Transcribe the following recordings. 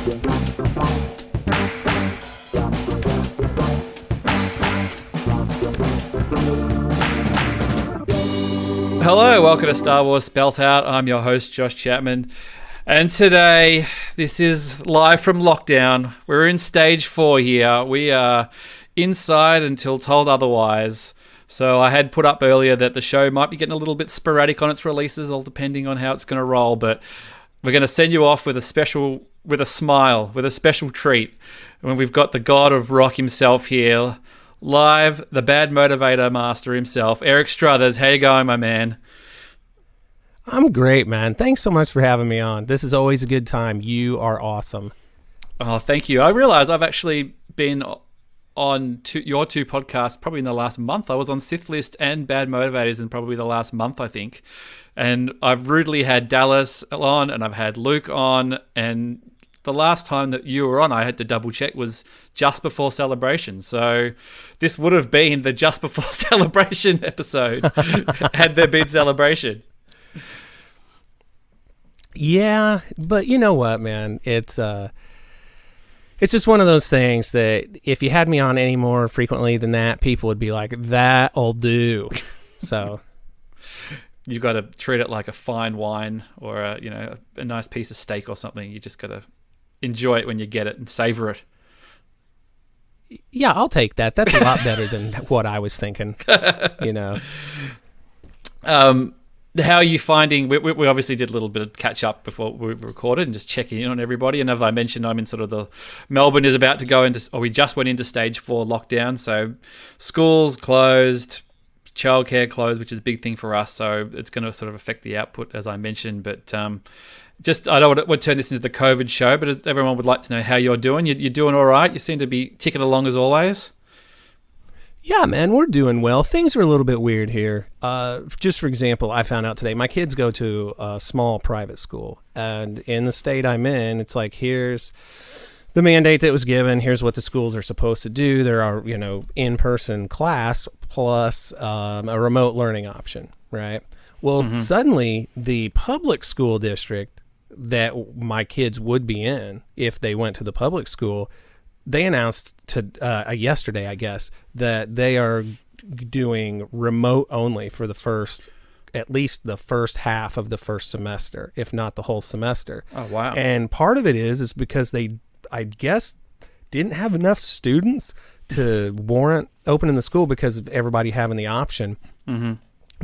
Hello, welcome to Star Wars Spelt Out. I'm your host, Josh Chapman. And today, this is live from lockdown. We're in stage 4 here. We are inside until told otherwise. So I had put up earlier that the show might be getting a little bit sporadic on its releases, all depending on how it's going to roll. But we're going to send you off with a special treat. When we've got the God of Rock himself here, live, the Bad Motivator master himself, Eric Strothers. How you going, my man? I'm great, man. Thanks so much for having me on. This is always a good time. You are awesome. Oh, thank you. I realize I've actually been on your two podcasts probably in the last month. I was on Sith Lister and Bad Motivators in probably the last month, I think. And I've rudely had Dallas on and I've had Luke on. And the last time that you were on, I had to double check, was just before Celebration. So this would have been the just before Celebration episode had there been Celebration. Yeah, but you know what, man? It's just one of those things that if you had me on any more frequently than that, people would be like, that'll do. So you've got to treat it like a fine wine or a nice piece of steak or something. You just got to enjoy it when you get it and savor it. Yeah, I'll take that. That's a lot better than what I was thinking. How are you finding? We obviously did a little bit of catch up before we recorded and just checking in on everybody. And as I mentioned, I'm in sort of the Melbourne is about to go into, or we just went into stage 4 lockdown. So schools closed, childcare closed, which is a big thing for us. So it's going to sort of affect the output, as I mentioned. But I don't want to turn this into the COVID show, but as everyone would like to know how you're doing. You're doing all right. You seem to be ticking along as always. Yeah, man, we're doing well. Things are a little bit weird here. Just for example, I found out today, my kids go to a small private school. And in the state I'm in, it's like, here's the mandate that was given. Here's what the schools are supposed to do. There are, in-person class plus a remote learning option, right? Well, suddenly the public school district that my kids would be in, if they went to the public school, they announced yesterday, I guess, that they are doing remote only for at least the first half of the first semester, if not the whole semester. Oh, wow. And part of it is because they, I guess, didn't have enough students to warrant opening the school because of everybody having the option. Mm-hmm.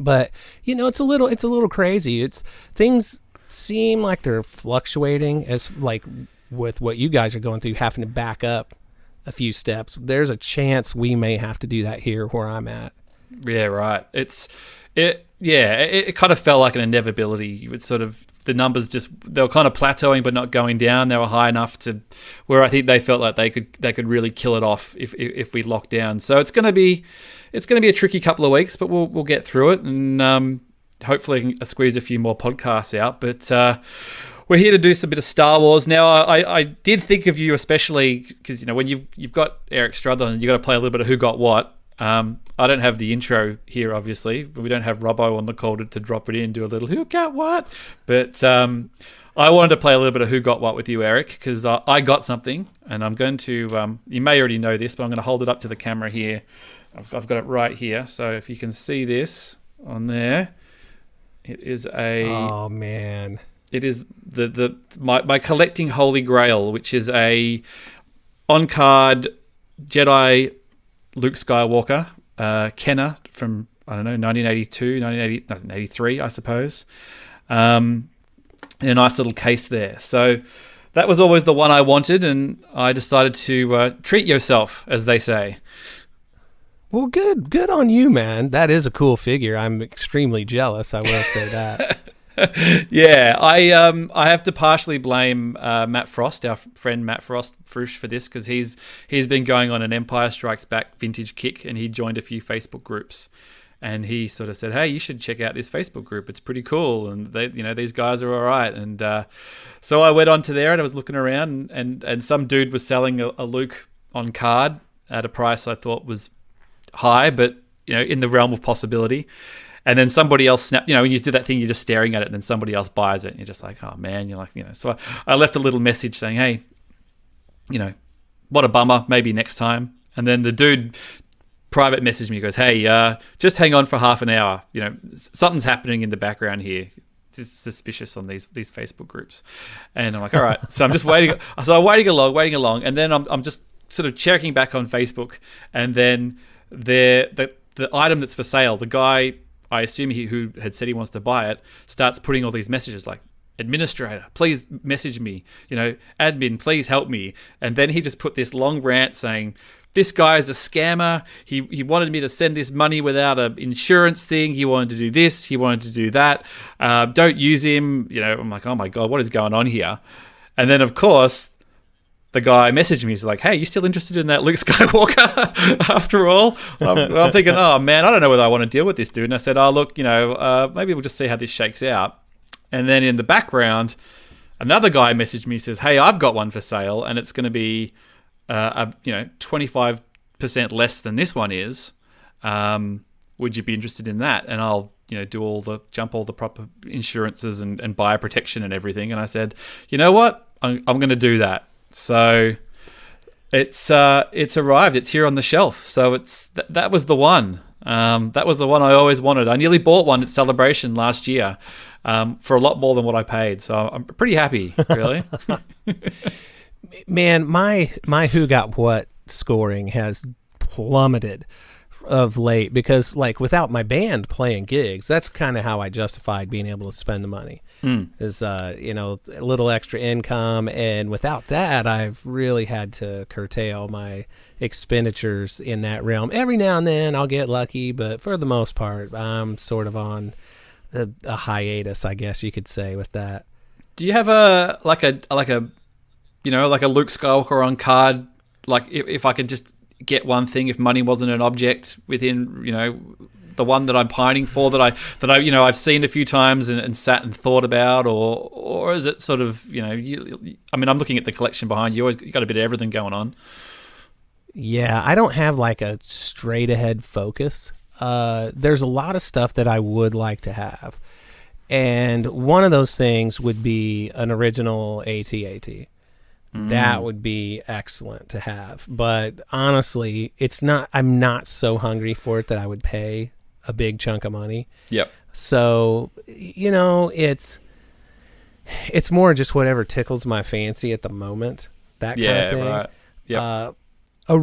But, it's a little crazy. Things seem like they're fluctuating as like with what you guys are going through, having to back up a few steps. There's a chance we may have to do that here where I'm at. Yeah, right. It kind of felt like an inevitability. You would sort of, the numbers they were kind of plateauing but not going down. They were high enough to where I think they felt like they could really kill it off if we locked down. So it's going to be a tricky couple of weeks, but we'll get through it and hopefully squeeze a few more podcasts out. But we're here to do some bit of Star Wars. Now, I did think of you especially because, when you've got Eric Strothers and you've got to play a little bit of Who Got What. I don't have the intro here, obviously. But we don't have Robbo on the call to drop it in, do a little Who Got What. But I wanted to play a little bit of Who Got What with you, Eric, because I got something. And I'm going to, you may already know this, but I'm going to hold it up to the camera here. I've got it right here. So if you can see this on there, it is Oh, man. It is my collecting holy grail, which is a on-card Jedi Luke Skywalker Kenner from, 1983, I suppose, in a nice little case there. So that was always the one I wanted, and I decided to treat yourself, as they say. Well, good on you, man. That is a cool figure. I'm extremely jealous, I will say that. Yeah, I have to partially blame Matt Frost, our friend Matt Frost, for this, because he's been going on an Empire Strikes Back vintage kick, and he joined a few Facebook groups, and he sort of said, "Hey, you should check out this Facebook group. It's pretty cool, and these guys are all right." And so I went onto there and I was looking around, and some dude was selling a Luke on card at a price I thought was high, but in the realm of possibility. And then somebody else snapped, when you do that thing, you're just staring at it and then somebody else buys it and you're just like, oh man, so I left a little message saying, hey, what a bummer, maybe next time. And then the dude private messaged me, goes, hey, just hang on for half an hour. Something's happening in the background here. This is suspicious on these Facebook groups. And I'm like, all right. So I'm just waiting. So I'm waiting along. And then I'm just sort of checking back on Facebook. And then the item that's for sale, the guy, I assume who had said he wants to buy it, starts putting all these messages like, administrator, please message me, admin, please help me. And then he just put this long rant saying, this guy is a scammer. He wanted me to send this money without an insurance thing. He wanted to do this. He wanted to do that. Don't use him. I'm like, oh my God, what is going on here? And then, of course, the guy messaged me. He's like, hey, you still interested in that Luke Skywalker after all? I'm thinking, oh man, I don't know whether I want to deal with this dude. And I said, oh, look, maybe we'll just see how this shakes out. And then in the background, another guy messaged me, says, hey, I've got one for sale, and it's going to be 25% less than this one is. Would you be interested in that? And I'll jump all the proper insurances and buyer protection and everything. And I said, you know what? I'm going to do that. So it's arrived. It's here on the shelf. So that was the one. That was the one I always wanted. I nearly bought one at Celebration last year for a lot more than what I paid. So I'm pretty happy, really. Man, my Who Got What scoring has plummeted of late because, like, without my band playing gigs, that's kind of how I justified being able to spend the money. Is a little extra income, and without that, I've really had to curtail my expenditures in that realm. Every now and then, I'll get lucky, but for the most part, I'm sort of on a hiatus, I guess you could say, with that. Do you have a Luke Skywalker on card? Like, if I could just get one thing, if money wasn't an object within, the one that I'm pining for, that I've seen a few times and sat and thought about, or is it sort of, I'm looking at the collection behind you. You got a bit of everything going on. Yeah, I don't have like a straight ahead focus. There's a lot of stuff that I would like to have. And one of those things would be an original AT-AT. That would be excellent to have. But honestly, I'm not so hungry for it that I would pay a big chunk of money. Yep. So, it's more just whatever tickles my fancy at the moment. That kind of thing. Right. Yep. A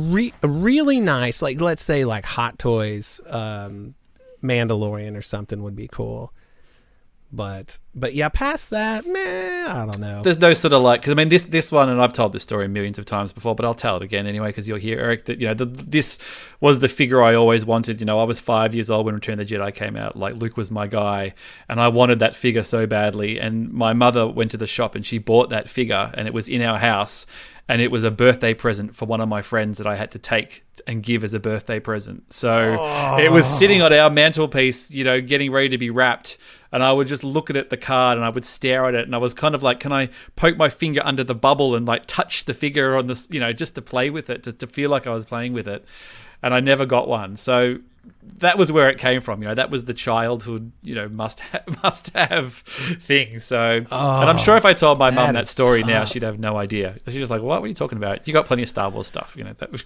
really nice, like, let's say like Hot Toys Mandalorian or something would be cool. But yeah, past that, I don't know. There's no sort of like, because this one, and I've told this story millions of times before, but I'll tell it again anyway because you're here, Eric. That this was the figure I always wanted. I was 5 years old when Return of the Jedi came out. Like, Luke was my guy, and I wanted that figure so badly. And my mother went to the shop and she bought that figure, and it was in our house. And it was a birthday present for one of my friends that I had to take and give as a birthday present. So It was sitting on our mantelpiece, getting ready to be wrapped. And I would just look at the card and I would stare at it. And I was kind of like, can I poke my finger under the bubble and like touch the figure on this, just to play with it, to feel like I was playing with it. And I never got one. So that was where it came from. That was the childhood, must have thing. So, and I'm sure if I told my mum that story tough. Now, she'd have no idea. She's just like, what are you talking about? You got plenty of Star Wars stuff. That was...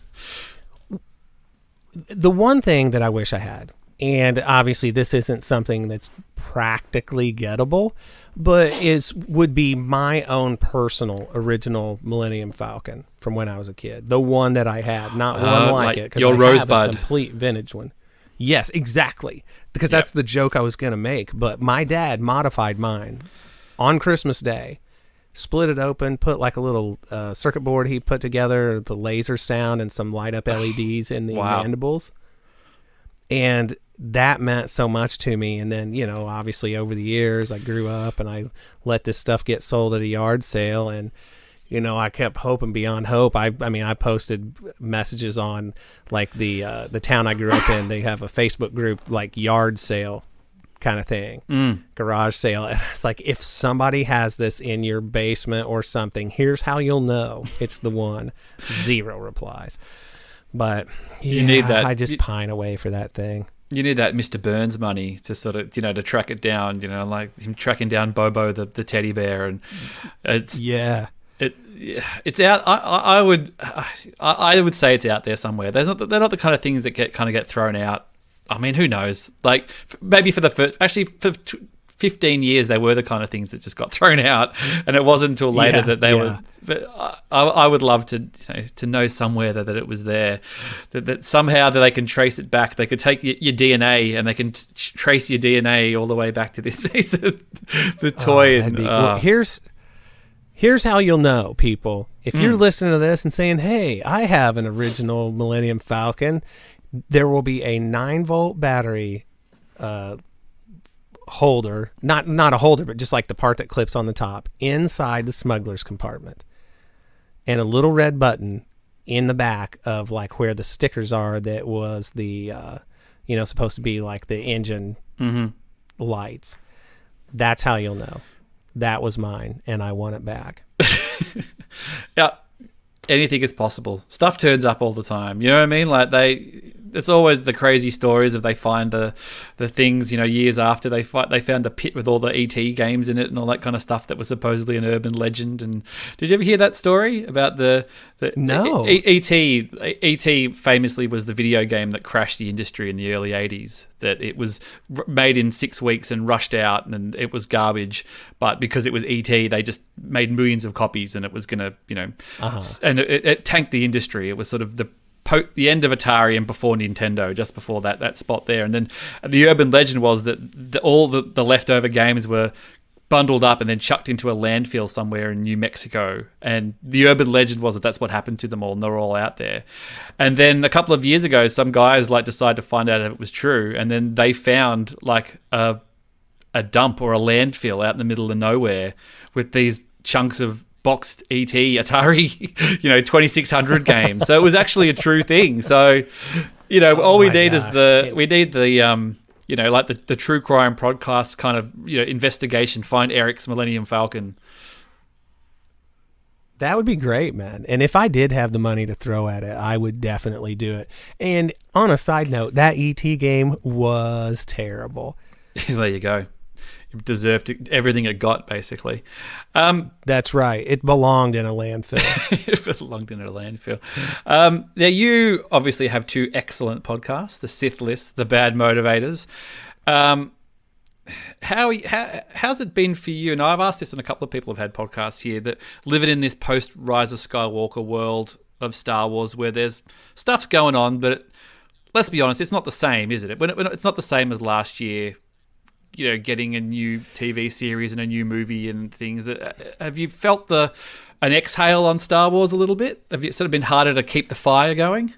The one thing that I wish I had, and obviously this isn't something that's practically gettable, but would be my own personal original Millennium Falcon from when I was a kid. The one that I had, not one like it. Your Rosebud. A complete vintage one. Yes, exactly. Because that's the joke I was going to make. But my dad modified mine on Christmas Day, split it open, put like a little circuit board he put together, the laser sound and some light up LEDs in the mandibles. And that meant so much to me. And then, obviously over the years I grew up and I let this stuff get sold at a yard sale. And, I kept hoping beyond hope. I posted messages on like the town I grew up in. They have a Facebook group, like yard sale kind of thing, garage sale. And it's like, if somebody has this in your basement or something, here's how you'll know it's the one. 0 replies. But you need that. I just pine away for that thing. You need that Mr. Burns money to sort of, to track it down, like him tracking down Bobo, the teddy bear. And it's... Yeah. It's out. I would say it's out there somewhere. They're not the kind of things that get thrown out. I mean, who knows? Like maybe for 15 years, they were the kind of things that just got thrown out, and it wasn't until later that they were. But I would love to know somewhere that it was there, that somehow that they can trace it back. They could take your DNA and they can trace your DNA all the way back to this piece of the toy. Well, here's how you'll know, people. If you're listening to this and saying, "Hey, I have an original Millennium Falcon," there will be a 9-volt battery holder, not a holder, but just like the part that clips on the top inside the smuggler's compartment, and a little red button in the back of like where the stickers are. That was the supposed to be like the engine lights. That's how you'll know. That was mine, and I want it back. Yeah, anything is possible. Stuff turns up all the time. You know what I mean? Like it's always the crazy stories of they find the things, years after they found the pit with all the ET games in it and all that kind of stuff that was supposedly an urban legend. And did you ever hear that story about the No. ET famously was the video game that crashed the industry in the early 80s, that it was made in 6 weeks and rushed out and it was garbage, but because it was ET, they just made millions of copies and it was going to, and it tanked the industry. It was sort of the end of Atari and before Nintendo, just before that spot there. And then the urban legend was that all the leftover games were bundled up and then chucked into a landfill somewhere in New Mexico. And the urban legend was that that's what happened to them all, and they're all out there. And then a couple of years ago, some guys decided to find out if it was true, and then they found like a dump or a landfill out in the middle of nowhere with these chunks of boxed ET Atari 2600 games. So it was actually a true thing. So all we need is the true crime podcast kind of investigation. Find Eric's Millennium Falcon. That would be great, man. And if I did have the money to throw at it, I would definitely do it. And on a side note, that ET game was terrible. There you go. It deserved everything it got, basically. That's right. It belonged in a landfill. It belonged in a landfill. Now, you obviously have 2 excellent podcasts, the Sith List, the Bad Motivators. How's it been for you? And I've asked this, and a couple of people have had podcasts here that living in this post-Rise of Skywalker world of Star Wars where there's stuff's going on, but let's be honest, it's not the same, is it? It's not the same as last year, getting a new TV series and a new movie and things. Have you felt an exhale on Star Wars a little bit? Have you sort of been harder to keep the fire going?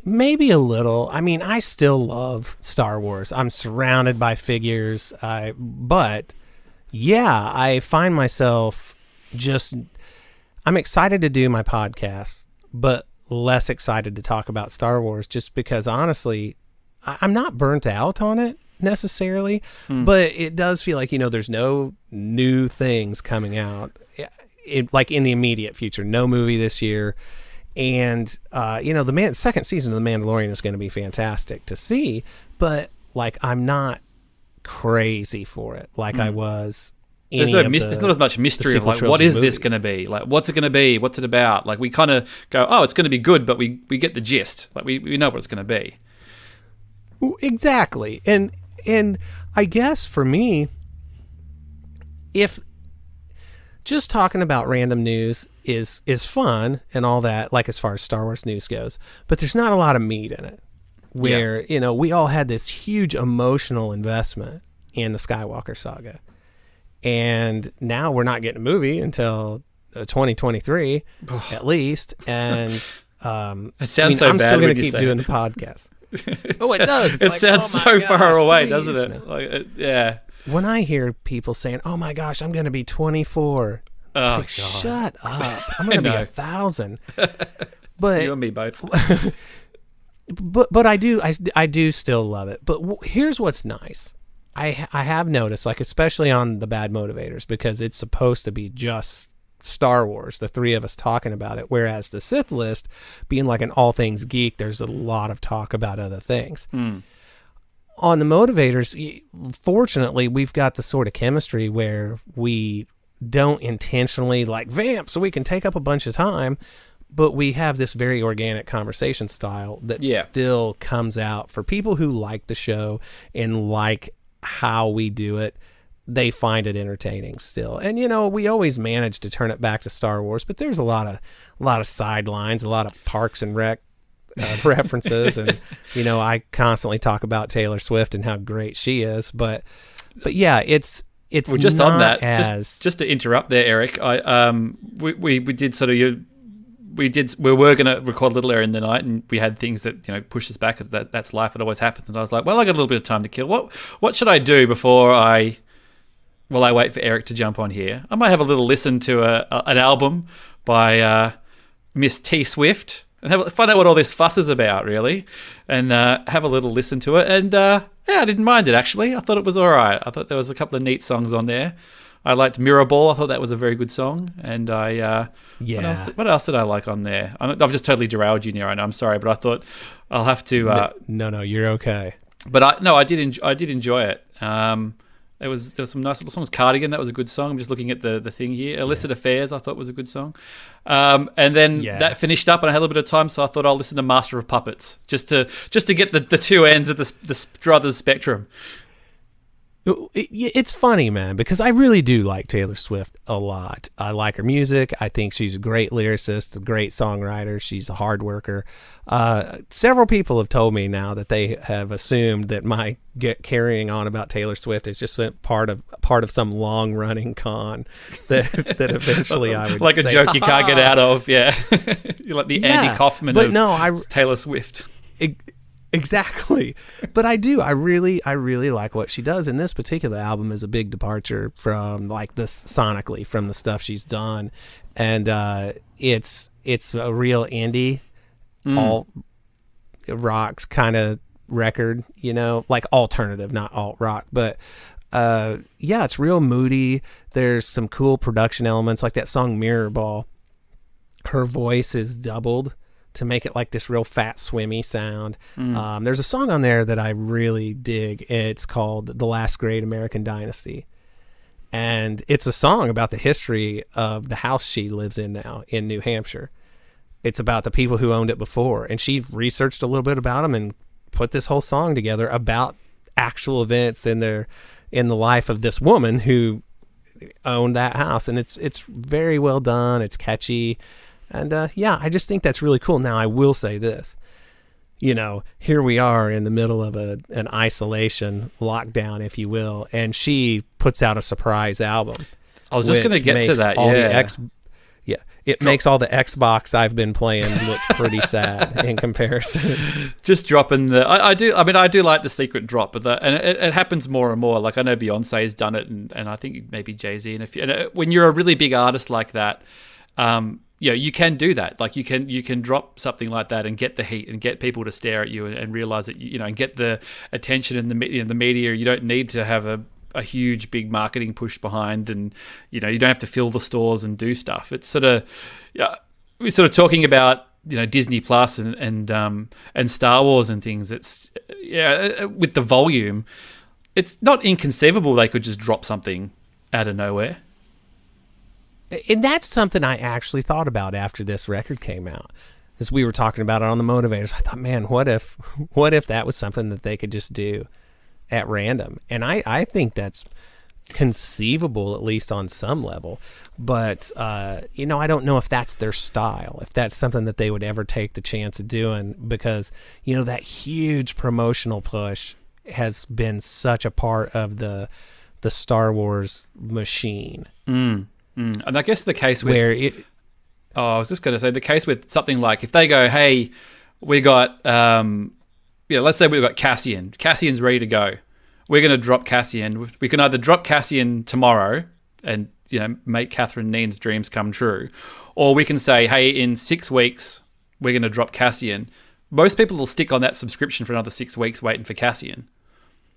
Maybe a little. I mean, I still love Star Wars. I'm surrounded by figures. But yeah, I find myself I'm excited to do my podcast, but less excited to talk about Star Wars just because honestly, I'm not burnt out on it necessarily, but it does feel like, there's no new things coming out like in the immediate future. No movie this year. And, the second season of The Mandalorian is going to be fantastic to see, but like, I'm not crazy for it like I was. There's not as much mystery of like, what is this going to be? Like, what's it going to be? What's it about? Like, we kind of go, oh, it's going to be good, but we get the gist. Like, we know what it's going to be. Exactly. And I guess for me, if just talking about random news is fun and all that, like as far as Star Wars news goes, but there's not a lot of meat in it where, we all had this huge emotional investment in the Skywalker saga. And now we're not getting a movie until 2023 at least. And it sounds so I'm bad still going when to you keep say doing it. the podcast. It does. It sounds so far away, doesn't it? Like, yeah. When I hear people saying, "Oh my gosh, I'm going to be 24," God. Shut up! I'm going to be 1,000. But you and me both. but I do still love it. But here's what's nice. I have noticed, like especially on the Bad Motivators, because it's supposed to be just Star Wars, the 3 of us talking about it, whereas the Sith List being like an all things geek, there's a lot of talk about other things. On the Motivators, fortunately, we've got the sort of chemistry where we don't intentionally like vamp so we can take up a bunch of time, but we have this very organic conversation style that still comes out for people who like the show and like how we do it. They find it entertaining still. And, we always manage to turn it back to Star Wars, but there's a lot of sidelines, a lot of Parks and Rec references. And, I constantly talk about Taylor Swift and how great she is. But yeah, it's well, just not on that, as... just to interrupt there, Eric, we did sort of we were going to record a little earlier in the night, and we had things that pushed us back, because that's life. It always happens. And I was like, well, I got a little bit of time to kill. What should I do before I wait for Eric to jump on here? I might have a little listen to an album by Miss T Swift and find out what all this fuss is about, really, and have a little listen to it. And I didn't mind it, actually. I thought it was all right. I thought there was a couple of neat songs on there. I liked Mirror Ball. I thought that was a very good song. And what else did I like on there? I've just totally derailed you, Nero. I'm sorry, but I thought I'll have to. No, you're okay. But I did enjoy it. There was some nice little songs. Cardigan, that was a good song. I'm just looking at the thing here. Illicit Affairs, I thought was a good song. And then that finished up, and I had a little bit of time, so I thought I'll listen to Master of Puppets just to get the two ends of the Strothers spectrum. It's funny, man, because I really do like Taylor Swift a lot. I like her music. I think she's a great lyricist, a great songwriter. She's a hard worker. Several people have told me now that they have assumed that my carrying on about Taylor Swift is just part of some long running con that eventually I would like say, a joke you can't get out of. Yeah, you're like the Andy Kaufman of Taylor Swift. Exactly. But I really like what she does. And this particular album is a big departure from like this sonically from the stuff she's done. And it's a real indie, alt rocks kind of record, like alternative, not alt rock. But it's real moody. There's some cool production elements like that song Mirror Ball. Her voice is doubled to make it like this real fat, swimmy sound. There's a song on there that I really dig. It's called The Last Great American Dynasty. And it's a song about the history of the house she lives in now in New Hampshire. It's about the people who owned it before. And she researched a little bit about them and put this whole song together about actual events in the life of this woman who owned that house. And it's very well done. It's catchy. And I just think that's really cool. Now, I will say this, here we are in the middle of an isolation lockdown, if you will, and she puts out a surprise album. I was just going to get to that. It makes all the Xbox I've been playing look pretty sad in comparison. Just dropping I do like the secret drop, but it happens more and more. Like I know Beyonce's done it, and I think maybe Jay-Z. And when you're a really big artist like that, you can do that. Like you can drop something like that and get the heat and get people to stare at you and realize that and get the attention in the media. You don't need to have a huge big marketing push behind, and you don't have to fill the stores and do stuff. It's sort of we're sort of talking about Disney Plus and Star Wars and things. It's with the volume, it's not inconceivable they could just drop something out of nowhere. And that's something I actually thought about after this record came out. As we were talking about it on the Motivators, I thought, man, what if that was something that they could just do at random? And I think that's conceivable, at least on some level. But, I don't know if that's their style, if that's something that they would ever take the chance of doing, because, that huge promotional push has been such a part of the Star Wars machine. And I guess the case with I was just going to say the case with something like if they go, hey, we got let's say we've got Cassian. Cassian's ready to go. We're going to drop Cassian. We can either drop Cassian tomorrow and make Catherine Neen's dreams come true, or we can say, hey, in 6 weeks we're going to drop Cassian. Most people will stick on that subscription for another 6 weeks waiting for Cassian.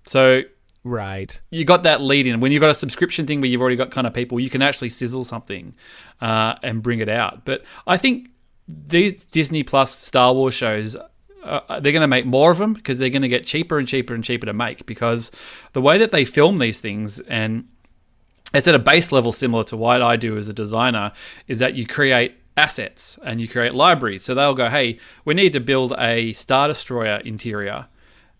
So. Right. You got that lead in. When you've got a subscription thing where you've already got kind of people, you can actually sizzle something and bring it out. But I think these Disney Plus Star Wars shows, they're going to make more of them because they're going to get cheaper and cheaper and cheaper to make, because the way that they film these things and it's at a base level similar to what I do as a designer, is that you create assets and you create libraries. So they'll go, hey, we need to build a Star Destroyer interior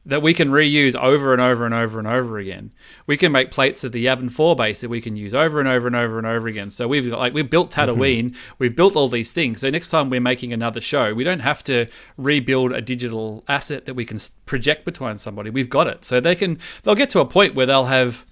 that we can reuse over and over and over and over again. We can make plates of the Yavin 4 base that we can use over and over and over and over again. So we've built Tatooine, we've built all these things. So next time we're making another show, we don't have to rebuild a digital asset that we can project between somebody. We've got it. So they'll get to a point where they'll have,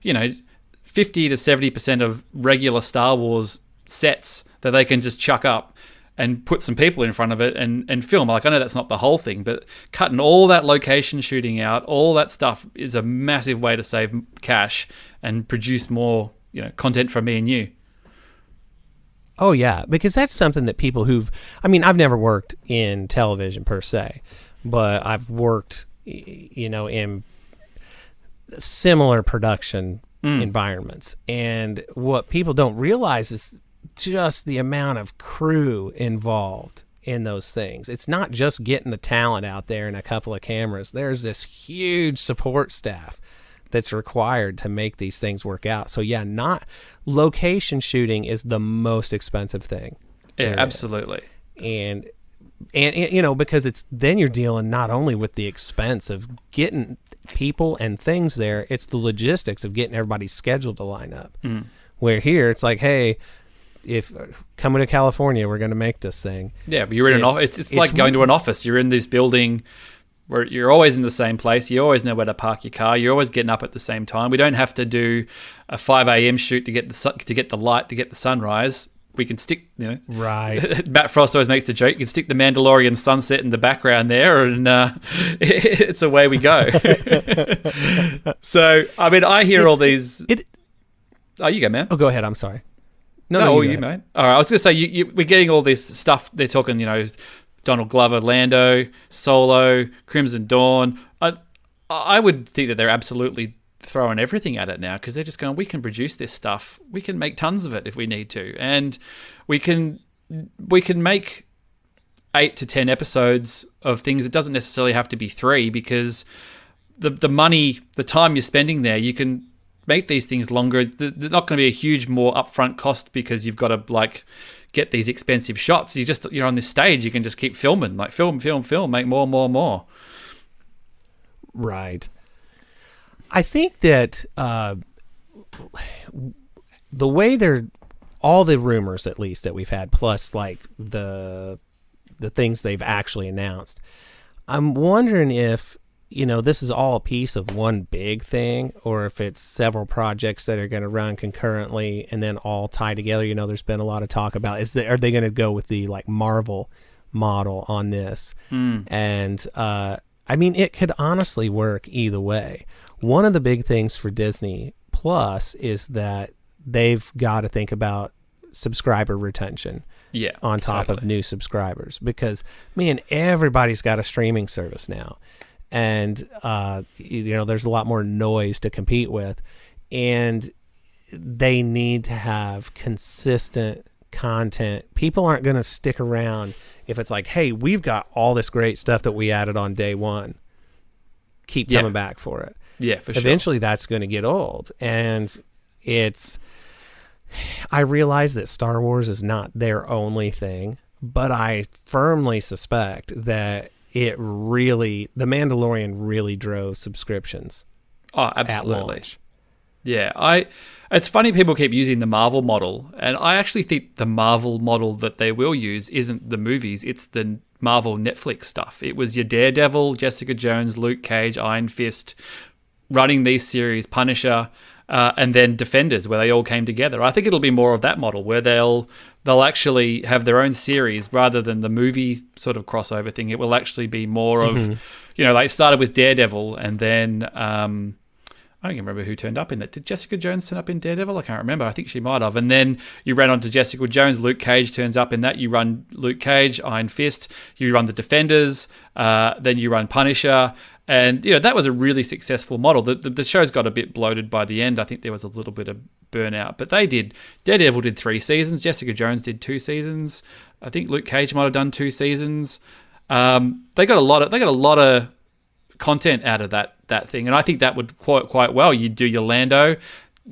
50 to 70% of regular Star Wars sets that they can just chuck up and put some people in front of it and film. Like, I know that's not the whole thing, but cutting all that location shooting out, all that stuff is a massive way to save cash and produce more, content from me and you. Oh, yeah, because that's something that people I've never worked in television per se, but I've worked, in similar production environments. And what people don't realize is just the amount of crew involved in those things. It's not just getting the talent out there and a couple of cameras. There's this huge support staff that's required to make these things work out. So yeah, not location shooting is the most expensive thing. Yeah, absolutely. And because it's then you're dealing not only with the expense of getting people and things there, it's the logistics of getting everybody's schedule to line up. Where here it's like, hey, if coming to California, we're going to make this thing. Yeah, but you're in an office. It's like going to an office. You're in this building where you're always in the same place. You always know where to park your car. You're always getting up at the same time. We don't have to do a 5 a.m. shoot to get the light, to get the sunrise. We can stick, Right. Matt Frost always makes the joke. You can stick the Mandalorian sunset in the background there, and it's away we go. So, I hear all these. Oh, you go, man. Oh, go ahead. I'm sorry. No, you mate. All right, I was going to say, we're getting all this stuff. They're talking, Donald Glover, Lando, Solo, Crimson Dawn. I would think that they're absolutely throwing everything at it now, because they're just going, we can produce this stuff. We can make tons of it if we need to. And we can make 8 to 10 episodes of things. It doesn't necessarily have to be 3, because the money, the time you're spending there, you can make these things longer. They're not going to be a huge more upfront cost, because you've got to get these expensive shots. You're on this stage, you can just keep filming, film, make more. Right. I think that the way all the rumors, at least, that we've had, plus the things they've actually announced, I'm wondering if this is all a piece of one big thing, or if it's several projects that are going to run concurrently and then all tie together. There's been a lot of talk about, are they going to go with the Marvel model on this? And it could honestly work either way. One of the big things for Disney Plus is that they've got to think about subscriber retention. Yeah, on top of new subscribers, because everybody's got a streaming service now. And, there's a lot more noise to compete with, and they need to have consistent content. People aren't going to stick around if it's like, hey, we've got all this great stuff that we added on day one. Keep coming back for it. Yeah, for sure. Eventually that's going to get old. And I realize that Star Wars is not their only thing, but I firmly suspect that the Mandalorian really drove subscriptions. Oh, absolutely. Yeah, it's funny people keep using the Marvel model, and I actually think the Marvel model that they will use isn't the movies, it's the Marvel Netflix stuff. It was your Daredevil, Jessica Jones, Luke Cage, Iron Fist, running these series, Punisher, and then Defenders, where they all came together. I think it'll be more of that model, where they'll actually have their own series rather than the movie sort of crossover thing. It will actually be more of, it started with Daredevil, and then I don't even remember who turned up in that. Did Jessica Jones turn up in Daredevil? I can't remember. I think she might have. And then you ran on to Jessica Jones. Luke Cage turns up in that. You run Luke Cage, Iron Fist. You run the Defenders. Then you run Punisher. And, that was a really successful model. The show's got a bit bloated by the end. I think there was a little bit of burnout. But Daredevil did 3 seasons. Jessica Jones did 2 seasons. I think Luke Cage might have done 2 seasons. They got a lot of content out of that thing, and I think that would quite well. You do your Lando,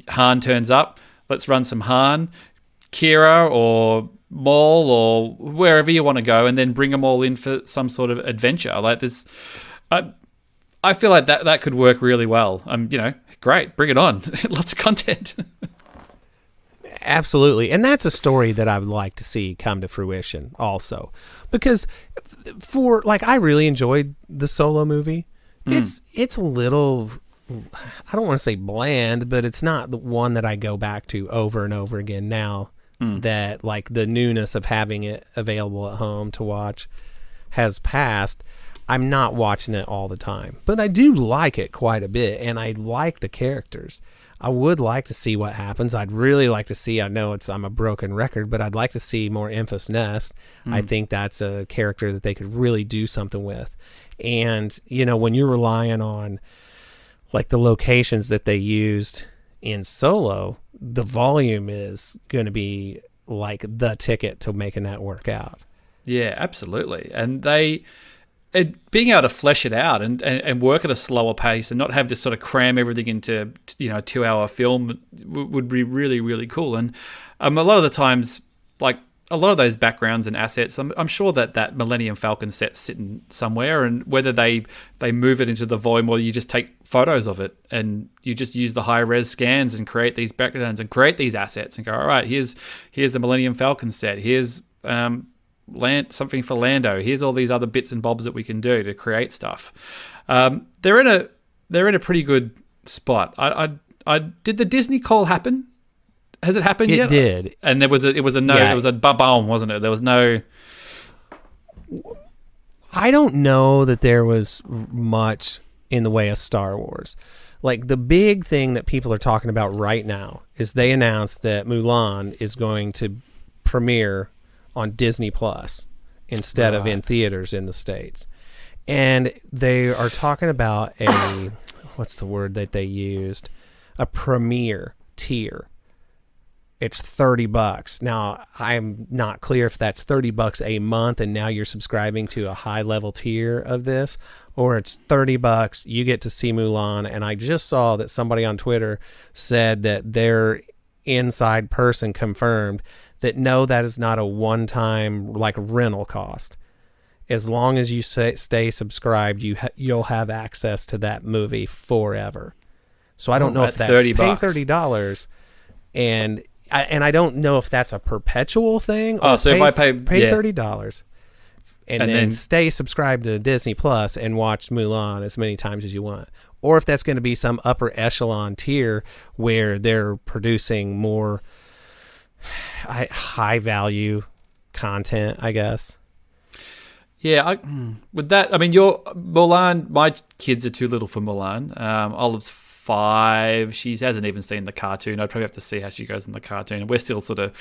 Han turns up. Let's run some Han, Kira, or Maul, or wherever you want to go, and then bring them all in for some sort of adventure. Like this, I feel like that could work really well. Great, bring it on. Lots of content. Absolutely. And that's a story that I would like to see come to fruition also. Because I really enjoyed the Solo movie. It's a little, I don't want to say bland, but it's not the one that I go back to over and over again now that like the newness of having it available at home to watch has passed. I'm not watching it all the time, but I do like it quite a bit, and I like the characters. I would like to see what happens. I'd really like to see, I'm a broken record, but I'd like to see more Enfys Nest. I think that's a character that they could really do something with. And, when you're relying on like the locations that they used in Solo, the volume is going to be like the ticket to making that work out. Yeah, absolutely. And being able to flesh it out and work at a slower pace and not have to sort of cram everything into a 2-hour film would be really, really cool. And a lot of the times, like a lot of those backgrounds and assets, I'm sure that Millennium Falcon set's sitting somewhere, and whether they move it into the volume or you just take photos of it and you just use the high res scans and create these backgrounds and create these assets and go, all right, here's the Millennium Falcon set, here's something for Lando. Here's all these other bits and bobs that we can do to create stuff. They're in a pretty good spot. I did the Disney call happen? Has it happened yet? It did. And it was a no. Yeah. It was a ba-boom, wasn't it? There was no. I don't know that there was much in the way of Star Wars. Like the big thing that people are talking about right now is they announced that Mulan is going to premiere on Disney Plus instead of in theaters in the States. And they are talking about what's the word that they used? A premiere tier. It's $30. Now, I'm not clear if that's $30 a month and now you're subscribing to a high level tier of this, or it's $30, you get to see Mulan. And I just saw that somebody on Twitter said that their inside person confirmed that no, that is not a one-time like rental cost. As long as you stay subscribed, you'll have access to that movie forever. So I don't know if that's $30. Pay $30, and I don't know if that's a perpetual thing. Or so if I pay $30 and then stay subscribed to Disney Plus and watch Mulan as many times as you want, or if that's going to be some upper echelon tier where they're producing more high value content, I guess. Yeah, with that, I mean, your Mulan. My kids are too little for Mulan. Olive's 5. She hasn't even seen the cartoon. I'd probably have to see how she goes in the cartoon. And we're still sort of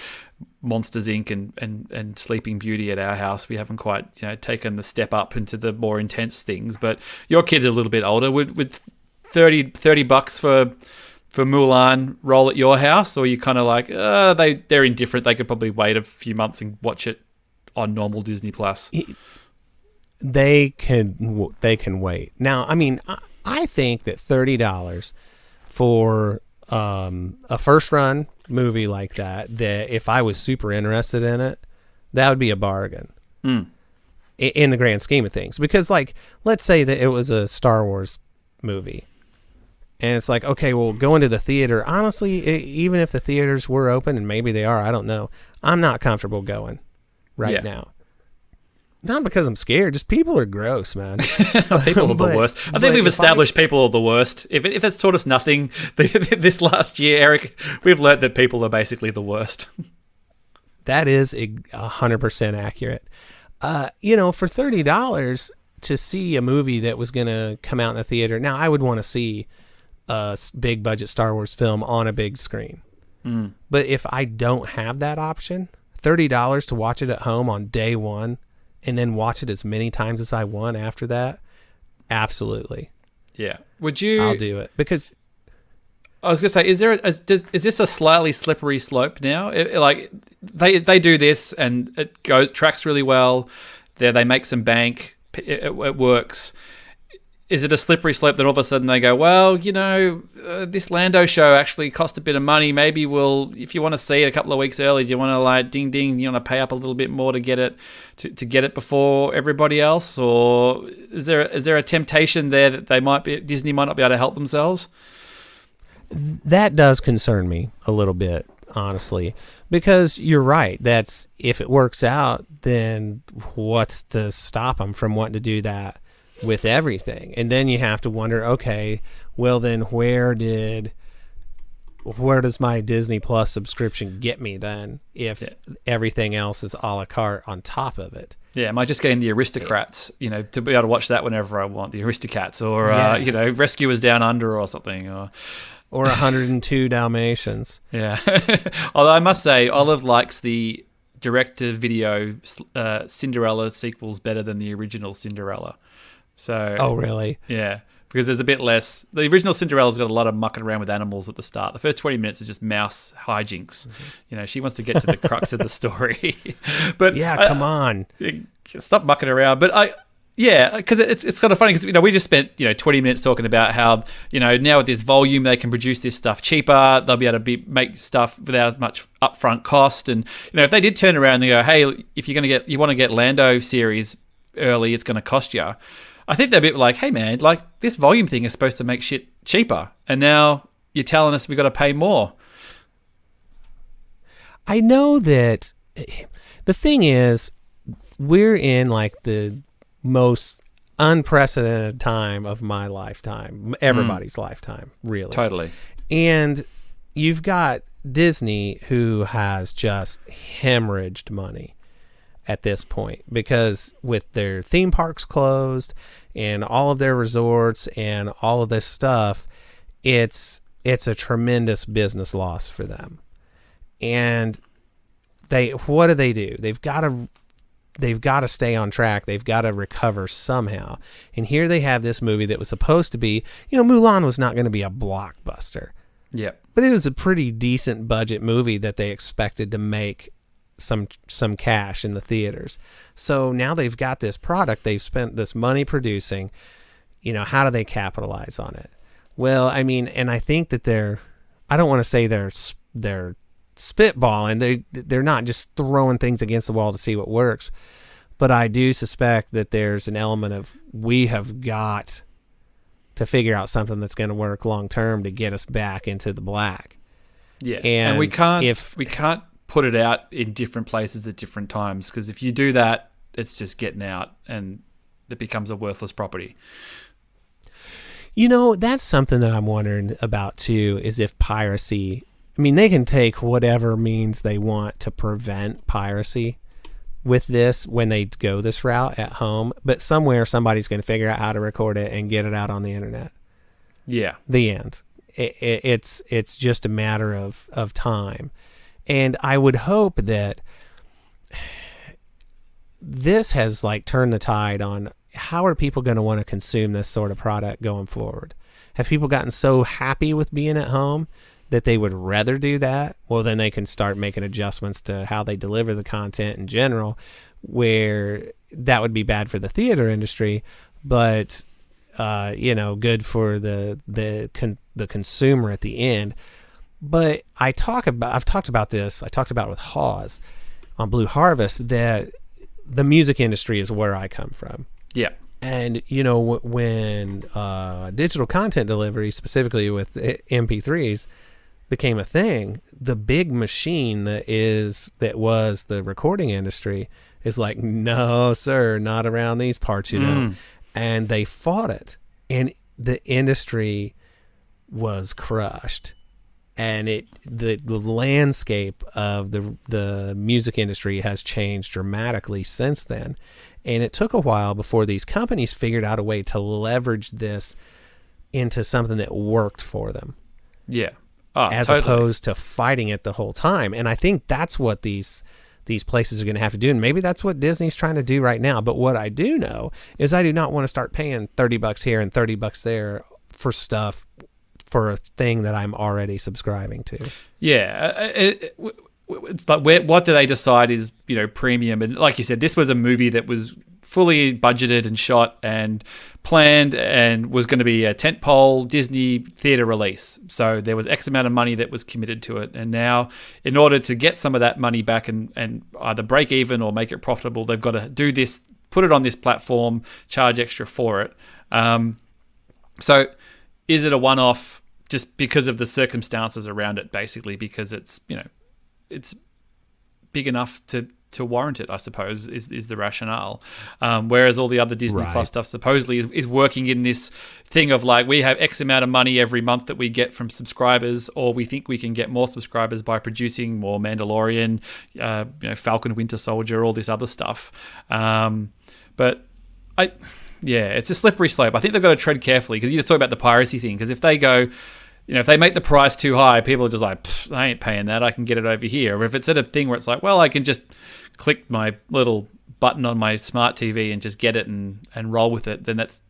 Monsters Inc. and Sleeping Beauty at our house. We haven't quite taken the step up into the more intense things. But your kids are a little bit older. With $30 for Mulan roll at your house, or you kind of like they're indifferent. They could probably wait a few months and watch it on normal Disney Plus. They can wait. Now, I mean, I think that $30 for a first run movie like that if I was super interested in it, that would be a bargain in the grand scheme of things. Because, like, let's say that it was a Star Wars movie. And it's like, okay, well, going to the theater, honestly, even if the theaters were open, and maybe they are, I don't know, I'm not comfortable going right now. Not because I'm scared, just people are gross, man. People are the worst. I think we've established people are the worst. If it's taught us nothing this last year, Eric, we've learned that people are basically the worst. That is 100% accurate. For $30 to see a movie that was going to come out in the theater, now I would want to see a big budget Star Wars film on a big screen. But if I don't have that option, $30 to watch it at home on day one and then watch it as many times as I want after that, absolutely. Yeah. Would you? I'll do it because I was gonna say, is this a slightly slippery slope now? Like they do this and it tracks really well. They make some bank. It works. is it a slippery slope that all of a sudden they go, well, this Lando show actually cost a bit of money. Maybe if you want to see it a couple of weeks early, do you want to like ding ding, you want to pay up a little bit more to get it to get it before everybody else, or is there a temptation there that Disney might not be able to help themselves? That does concern me a little bit, honestly, because you're right. That's if it works out, then what's to stop them from wanting to do that with everything? And then you have to wonder, okay, well then where does my Disney Plus subscription get me then if everything else is a la carte on top of it? Yeah, am I just getting the Aristocrats, to be able to watch that whenever I want, the Aristocats, or Rescuers Down Under or something, or 102 Dalmatians. Yeah. Although I must say, Olive likes the direct-to-video Cinderella sequels better than the original Cinderella. So. Oh, really? Yeah, because there's a bit less. The original Cinderella's got a lot of mucking around with animals at the start. The first 20 minutes is just mouse hijinks. Mm-hmm. She wants to get to the crux of the story. But come on, stop mucking around. But because it's kind of funny because we just spent 20 minutes talking about how now with this volume they can produce this stuff cheaper. They'll be able to make stuff without as much upfront cost. And if they did turn around and they go, hey, if you want to get Lando series early, it's going to cost you. I think they're a bit like, hey man, like this volume thing is supposed to make shit cheaper, and now you're telling us we got to pay more. I know that the thing is, we're in like the most unprecedented time of my lifetime, everybody's lifetime, really. Totally. And you've got Disney, who has just hemorrhaged money at this point, because with their theme parks closed and all of their resorts and all of this stuff, it's a tremendous business loss for them. And what do? They've got to stay on track. They've got to recover somehow. And here they have this movie that was supposed to be, Mulan was not going to be a blockbuster. Yeah. But it was a pretty decent budget movie that they expected to make some cash in the theaters. So now they've got this product they've spent this money producing. How do they capitalize on it? Well, I mean, and I think that I don't want to say they're spitballing. They're not just throwing things against the wall to see what works, but I do suspect that there's an element of, we have got to figure out something that's going to work long term to get us back into the black. Yeah, and we can't put it out in different places at different times, because if you do that, it's just getting out and it becomes a worthless property. That's something that I'm wondering about too, is if piracy, I mean, they can take whatever means they want to prevent piracy with this when they go this route at home, but somewhere somebody's going to figure out how to record it and get it out on the internet. Yeah. The end. It's just a matter of time. And I would hope that this has like turned the tide on how are people going to want to consume this sort of product going forward. Have people gotten so happy with being at home that they would rather do that? Well, then they can start making adjustments to how they deliver the content in general, where that would be bad for the theater industry, but good for the consumer at the end. But I've talked about this. I talked about it with Hawes on Blue Harvest, that the music industry is where I come from. Yeah. And, when digital content delivery, specifically with MP3s, became a thing, the big machine that was the recording industry is like, no, sir, not around these parts, And they fought it. And the industry was crushed. And the landscape of the music industry has changed dramatically since then. And it took a while before these companies figured out a way to leverage this into something that worked for them. Yeah. As opposed to fighting it the whole time. And I think that's what these places are going to have to do. And maybe that's what Disney's trying to do right now. But what I do know is I do not want to start paying $30 here and $30 there for stuff for a thing that I'm already subscribing to. Yeah. It's like, what do they decide is, premium? And like you said, this was a movie that was fully budgeted and shot and planned and was going to be a tentpole Disney theater release. So there was X amount of money that was committed to it. And now, in order to get some of that money back and either break even or make it profitable, they've got to do this, put it on this platform, charge extra for it. So is it a one-off just because of the circumstances around it, basically, because it's, it's big enough to warrant it, I suppose, is the rationale. Whereas all the other Disney Plus stuff supposedly is working in this thing of like, we have X amount of money every month that we get from subscribers, or we think we can get more subscribers by producing more Mandalorian, Falcon Winter Soldier, all this other stuff. But it's a slippery slope. I think they've got to tread carefully, because you just talk about the piracy thing, because if they go, if they make the price too high, people are just like, I ain't paying that. I can get it over here. Or if it's at a thing where it's like, well, I can just click my little button on my smart TV and just get it and roll with it, then that's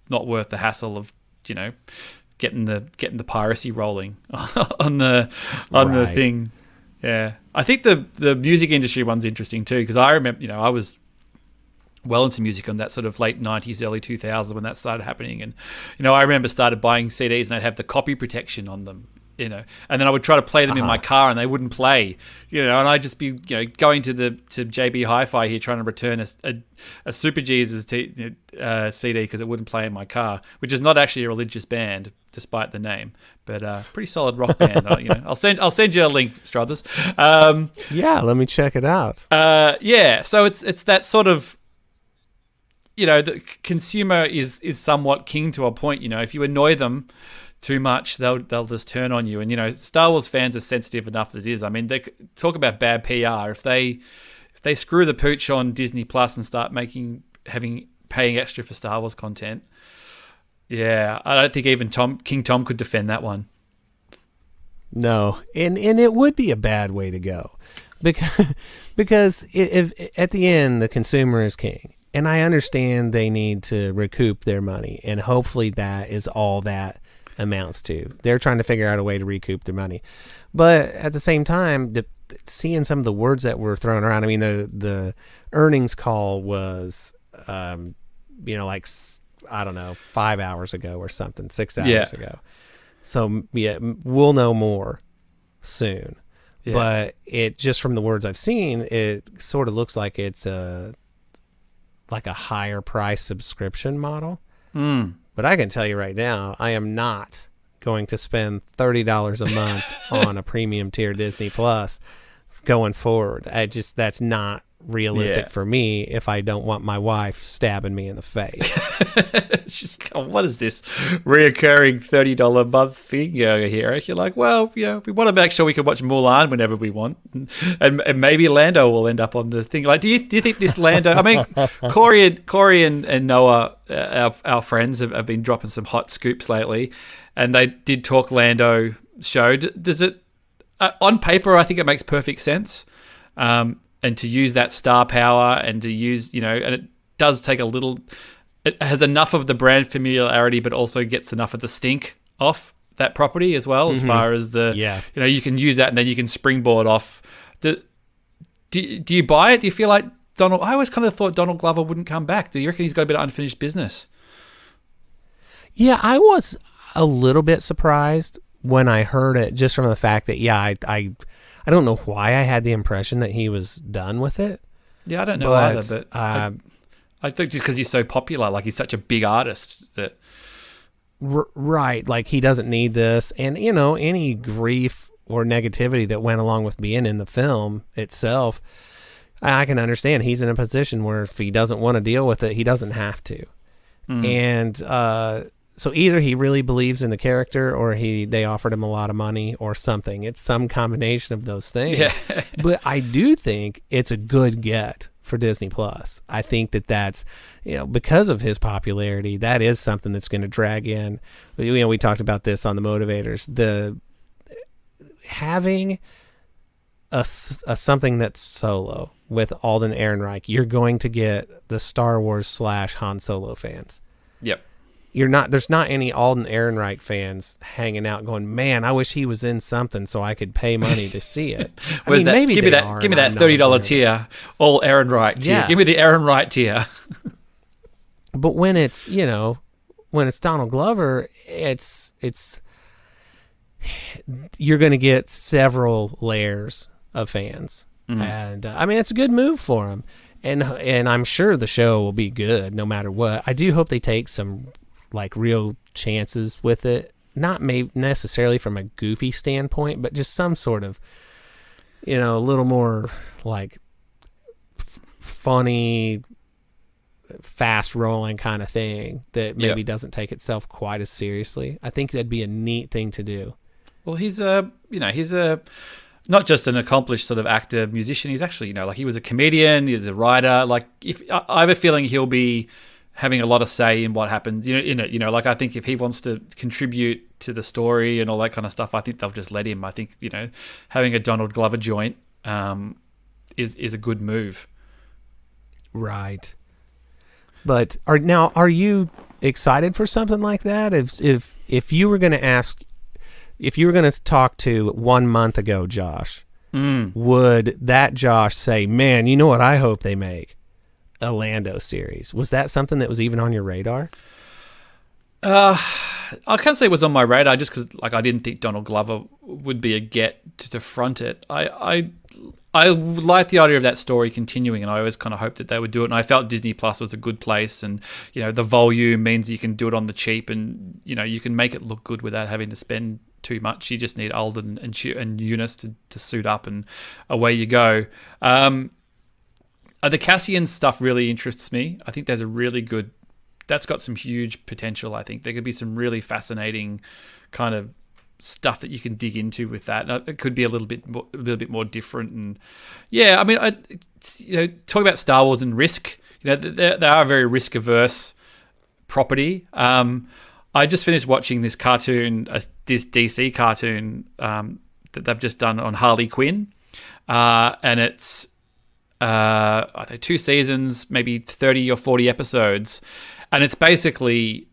not worth the hassle of, getting the piracy rolling on the thing. Yeah. I think the music industry one's interesting too, because I remember, I was well into music on that sort of late 90s, early 2000s when that started happening. And, I remember started buying CDs and they'd have the copy protection on them, and then I would try to play them in my car and they wouldn't play, and I'd just be, going to JB Hi-Fi here trying to return a Super Jesus CD because it wouldn't play in my car, which is not actually a religious band despite the name, but pretty solid rock band. I'll send you a link, Strothers. Yeah, let me check it out. So it's that sort of, the consumer is somewhat king to a point. If you annoy them too much, they'll just turn on you. And Star Wars fans are sensitive enough as it is. I mean, they talk about bad PR. If they screw the pooch on Disney Plus and start paying extra for Star Wars content, I don't think even King Tom could defend that one. No, and it would be a bad way to go, because if at the end the consumer is king. And I understand they need to recoup their money, and hopefully that is all that amounts to. They're trying to figure out a way to recoup their money. But at the same time, seeing some of the words that were thrown around, I mean, the earnings call was, like, I don't know, 5 hours ago or something, 6 hours ago. So, we'll know more soon. Yeah. But it just from the words I've seen, it sort of looks like it's like a higher price subscription model. But I can tell you right now, I am not going to spend $30 a month on a premium tier Disney Plus going forward. That's not realistic for me if I don't want my wife stabbing me in the face. Just, what is this reoccurring $30 a month thing here? You're like, well, we want to make sure we can watch Mulan whenever we want, and maybe Lando will end up on the thing. Like, do you think this Lando? I mean, Corey and Noah, our friends, have been dropping some hot scoops lately, and they did talk Lando show. Does it on paper? I think it makes perfect sense. And to use that star power and to use, and it does take it has enough of the brand familiarity, but also gets enough of the stink off that property as well, as far as you can use that and then you can springboard off. Do you buy it? Do you feel like I always kind of thought Donald Glover wouldn't come back. Do you reckon he's got a bit of unfinished business? Yeah, I was a little bit surprised when I heard it, just from the fact that, I don't know why I had the impression that he was done with it. Yeah, I don't know either, but I think just because he's so popular, like he's such a big artist that... Right, like he doesn't need this. And, any grief or negativity that went along with being in the film itself, I can understand. He's in a position where if he doesn't want to deal with it, he doesn't have to. And so either he really believes in the character or they offered him a lot of money or something. It's some combination of those things. Yeah. But I do think it's a good get for Disney Plus. I think that's, because of his popularity, that is something that's going to drag in. We talked about this on the Motivators. Having a something that's solo with Alden Ehrenreich, you're going to get the Star Wars / Han Solo fans. Yep. There's not any Alden Ehrenreich fans hanging out going, man, I wish he was in something so I could pay money to see it. Maybe give me that $30 tier, all Ehrenreich tier. Give me the Ehrenreich tier. But when it's, when it's Donald Glover, it's you're going to get several layers of fans. And it's a good move for him. And I'm sure the show will be good no matter what. I do hope they take some like real chances with it. Not necessarily from a goofy standpoint, but just some sort of, a little more like funny, fast rolling kind of thing that maybe doesn't take itself quite as seriously. I think that'd be a neat thing to do. Well, he's not just an accomplished sort of actor, musician. He's actually, he was a comedian. He was a writer. Like, I have a feeling he'll be having a lot of say in what happens. Like I think if he wants to contribute to the story and all that kind of stuff, I think they'll just let him. I think having a Donald Glover joint is a good move. Right. But are you excited for something like that? If you were going to talk to 1 month ago, Josh, would that Josh say, "Man, you know what I hope they make? A Lando series." Was that something that was even on your radar? I can't say it was on my radar just because I didn't think Donald Glover would be a get to front it. I like the idea of that story continuing, and I always kind of hoped that they would do it. And I felt Disney Plus was a good place, and the volume means you can do it on the cheap, and you can make it look good without having to spend too much. You just need Alden and Eunice to suit up, and away you go. The Cassian stuff really interests me. I think there's that's got some huge potential. I think there could be some really fascinating kind of stuff that you can dig into with that. It could be a little bit more different. And talk about Star Wars and risk. They are a very risk averse property. I just finished watching this cartoon, this DC cartoon that they've just done on Harley Quinn, and it's 2 seasons, maybe 30 or 40 episodes, and it's basically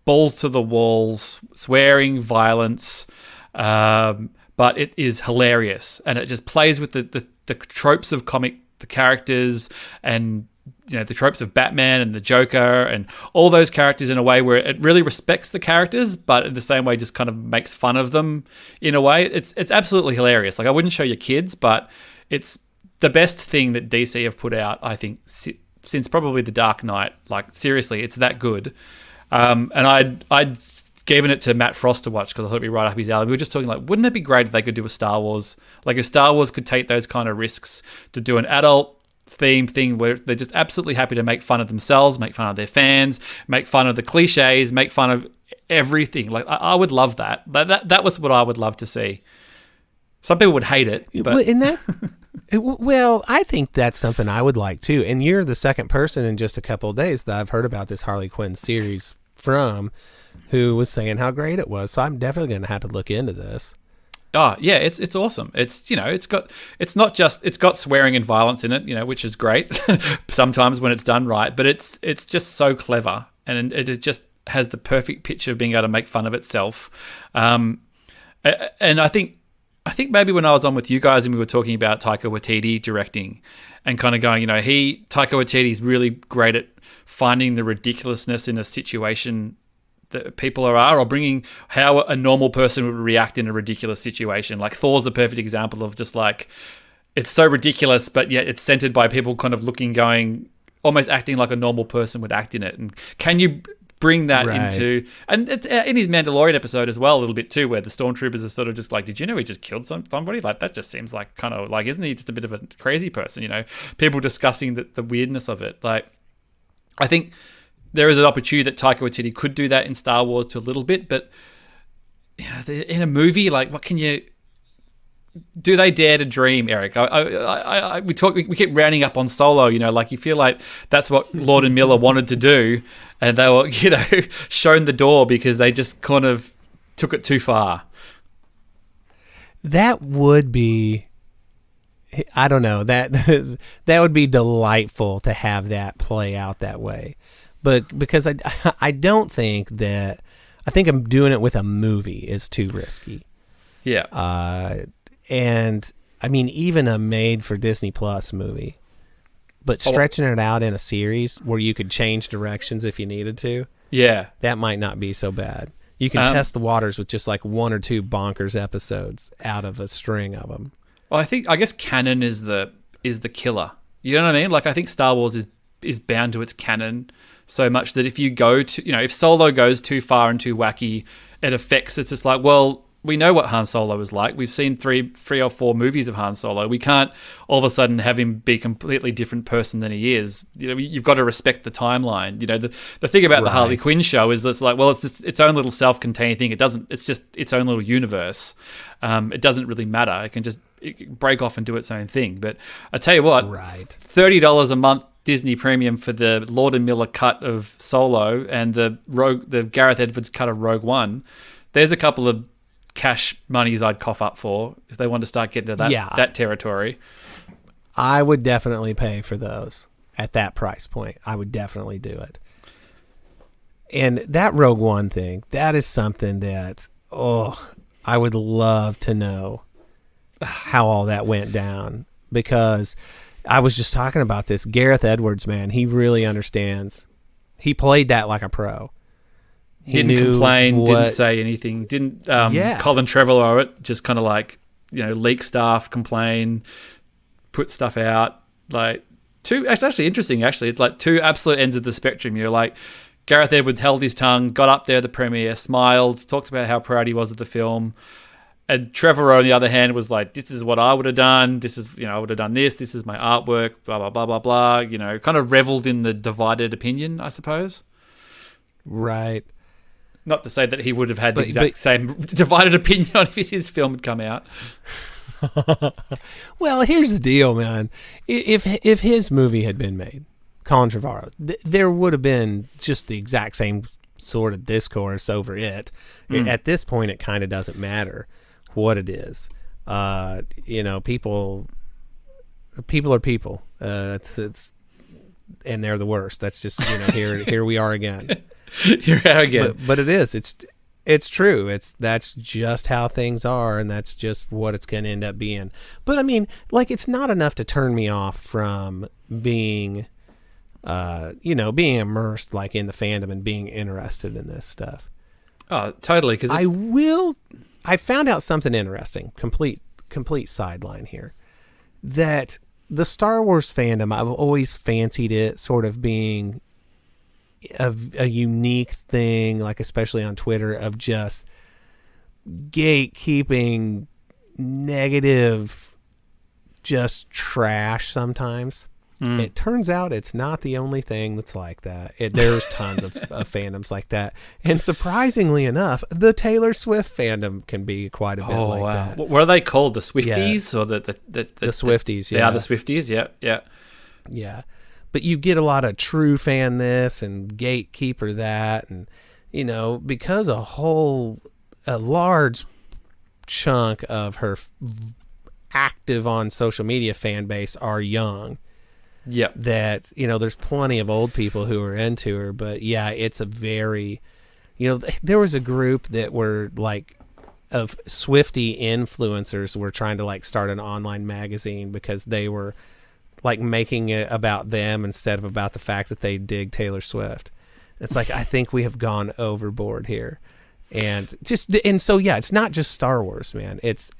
balls to the walls, swearing, violence, but it is hilarious, and it just plays with the tropes of the characters, and the tropes of Batman and the Joker and all those characters in a way where it really respects the characters, but in the same way just kind of makes fun of them in a way. It's absolutely hilarious. Like, I wouldn't show your kids, but it's the best thing that DC have put out, I think, since probably The Dark Knight. Like, seriously, it's that good. And I'd given it to Matt Frost to watch because I thought it'd be right up his alley. We were just talking wouldn't it be great if they could do a Star Wars? Like, if Star Wars could take those kind of risks to do an adult theme thing where they're just absolutely happy to make fun of themselves, make fun of their fans, make fun of the cliches, make fun of everything. Like, I would love that. That was what I would love to see. Some people would hate it, but well, I think that's something I would like too. And you're the second person in just a couple of days that I've heard about this Harley Quinn series from who was saying how great it was. So I'm definitely going to have to look into this. Oh yeah, it's awesome. It's it's got swearing and violence in it, which is great sometimes when it's done right. But it's just so clever, and it just has the perfect pitch of being able to make fun of itself. And I think maybe when I was on with you guys and we were talking about Taika Waititi directing, and kind of going, Taika Waititi is really great at finding the ridiculousness in a situation that people are, or bringing how a normal person would react in a ridiculous situation. Like, Thor's a perfect example of just like, it's so ridiculous, but yet it's centered by people kind of going, almost acting like a normal person would act in it. And can you bring that into, and it's in his Mandalorian episode as well, a little bit too, where the stormtroopers are sort of just like, did you know he just killed somebody? Like, that just seems like kind of like, isn't he just a bit of a crazy person? People discussing the weirdness of it. Like, I think there is an opportunity that Taika Waititi could do that in Star Wars to a little bit, but in a movie, like, what can you do? They dare to dream, Eric? We keep rounding up on Solo. Like, you feel like that's what Lord and Miller wanted to do, and they were, shown the door because they just kind of took it too far. That would be, I don't know, that would be delightful to have that play out that way. But because I don't think that, I think I'm doing it with a movie is too risky. Yeah. And I mean, even a made for Disney Plus movie But stretching it out in a series where you could change directions if you needed to, yeah, that might not be so bad. You can test the waters with just like 1 or 2 bonkers episodes out of a string of them. Well, I guess canon is the killer. You know what I mean? Like, I think Star Wars is bound to its canon so much that if you go to, if Solo goes too far and too wacky, it affects. It's just like, well, we know what Han Solo is like. We've seen three or four movies of Han Solo. We can't all of a sudden have him be a completely different person than he is. You've got to respect the timeline. The thing about the Harley Quinn show is that it's like, well, it's just its own little self-contained thing. It's just its own little universe. It doesn't really matter. It can just break off and do its own thing. But I tell you what, $30 a month Disney Premium for the Lord and Miller cut of Solo and the Gareth Edwards cut of Rogue One. There's a couple of cash monies I'd cough up for if they want to start getting to that territory. I would definitely pay for those at that price point. I would definitely do it. And that Rogue One thing, that is something that, I would love to know how all that went down, because I was just talking about this. Gareth Edwards, man, he really understands. He played that like a pro. Didn't complain, didn't say anything, didn't Colin Trevorrow it, just kind of like, leak stuff, complain, put stuff out. Like, it's actually interesting, actually. It's like two absolute ends of the spectrum. You're like, Gareth Edwards held his tongue, got up there at the premiere, smiled, talked about how proud he was of the film. And Trevorrow, on the other hand, was like, this is what I would have done. This is, I would have done this. This is my artwork, blah, blah, blah, blah, blah. Kind of reveled in the divided opinion, I suppose. Right. Not to say that he would have had the exact same divided opinion on if his film had come out. Well, here's the deal, man. If his movie had been made, Colin Trevorrow, there would have been just the exact same sort of discourse over it. At this point, it kind of doesn't matter what it is. People are people. It's and they're the worst. That's just here we are again. Here we are again. But it is. It's true. That's just how things are, and that's just what it's going to end up being. But I mean, like, it's not enough to turn me off from being, being immersed like in the fandom and being interested in this stuff. Oh, totally. Because I found out something interesting. Complete sideline here. That the Star Wars fandom, I've always fancied it sort of being a unique thing, like especially on Twitter, of just gatekeeping, negative, just trash sometimes. It turns out it's not the only thing that's like that. There's tons of fandoms like that. And surprisingly enough, the Taylor Swift fandom can be quite a bit that. What are they called? The Swifties? Or the Swifties, yeah. They are the Swifties, yeah. Yeah. But you get a lot of true fan this and gatekeeper that. And, because a large chunk of her active on social media fan base are young. Yeah. That, there's plenty of old people who are into her, but yeah, it's a very, there was a group that were like of Swiftie influencers were trying to like start an online magazine because they were like making it about them instead of about the fact that they dig Taylor Swift. It's like, I think we have gone overboard here. And so, yeah, it's not just Star Wars, man. It's